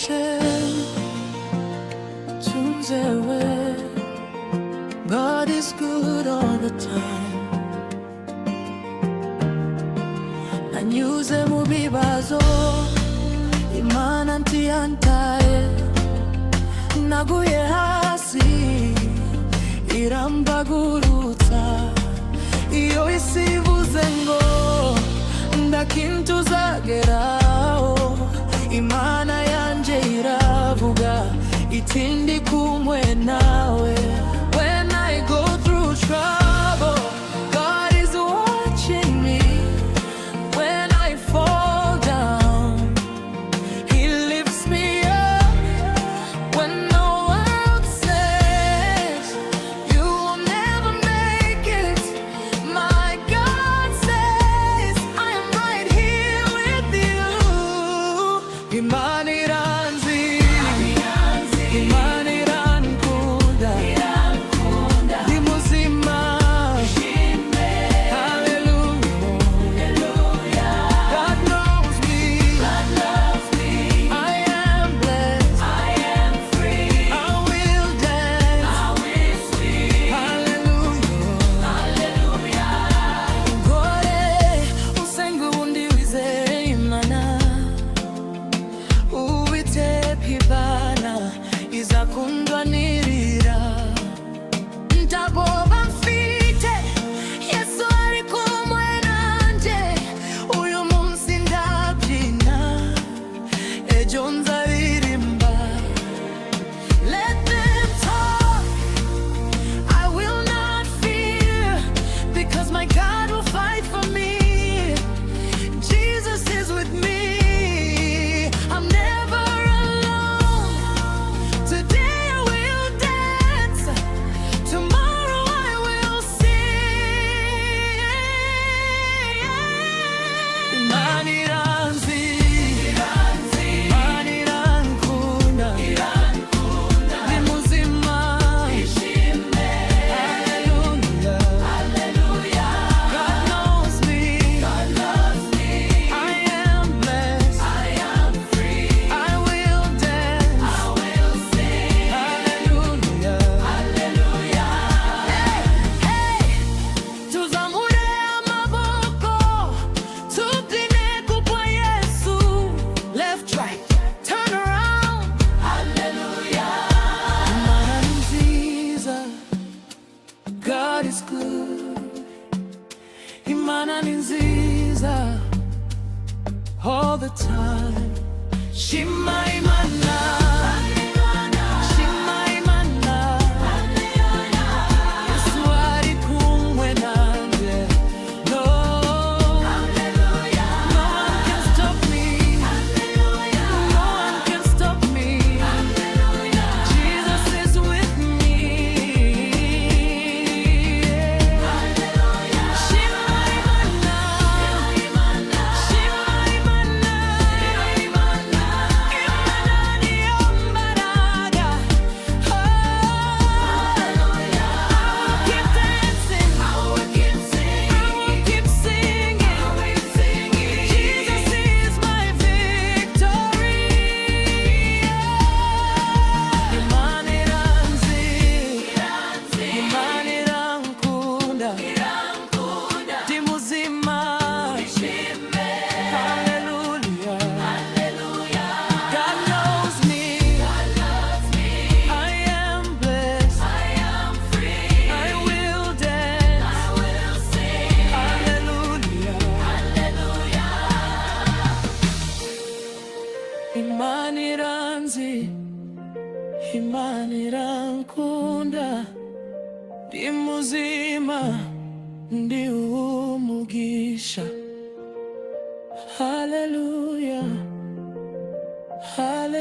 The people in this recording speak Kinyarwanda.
niache tunzewe. God is good all the time. Nanyuze mu bibazo, Imana ntiyantaye. Naguye hasi, irambagurutsa. Iyo isi ivuze ngo ndakintu uzageraho, Imana yanje iravuga iti ndi kumwe nawe. When I go through trouble, God is watching me. When I fall down, He lifts me up. When the world says you will never make it, my God says I am right here with you. Imana iranzi, Imana irankunda, ndi muzima. Hallelujah. God knows me. I am blessed. I will dance. Hallelujah. Gore usenga ubundi wizeye Imana, Uwiteka Imana izakundwanirira. Ntagoba mfite, Yesu ari kumwe nanje. Uyu munsi ndabyina, ejo nzaririmba. Let them talk, I will not fear, because my God will fight for me. Jesus is with me. I'm never alone. Today I will dance. Tomorrow I will sing. Imana iranzi, Imana irankunda, ndi muzima. Hallelujah. God knows me. I am blessed. I will dance. Hallelujah. Hey, tuzamure amaboko, tubyine kubwa Yesu. Left, right, turn around. Imana ni nziza, God is good. Imana ni nziza all the time. Shima Imana, Shima Imana. Yesu ari kumwe nanje. No, no one can stop me. No one can stop me. Jesus is with me. Shima Imana, Shima Imana. Imana ni yombaraga. Oh, keep dancing. I will keep singing. Jesus is my victory. Imana iranzi, Imana irankunda, ndi muzima. Hallelujah. God knows me. I am blessed. I will dance. Hallelujah. Imana iranzi, Imana irankunda, ndi muzima, ndi umugisha. Hallelujah. Hallelujah.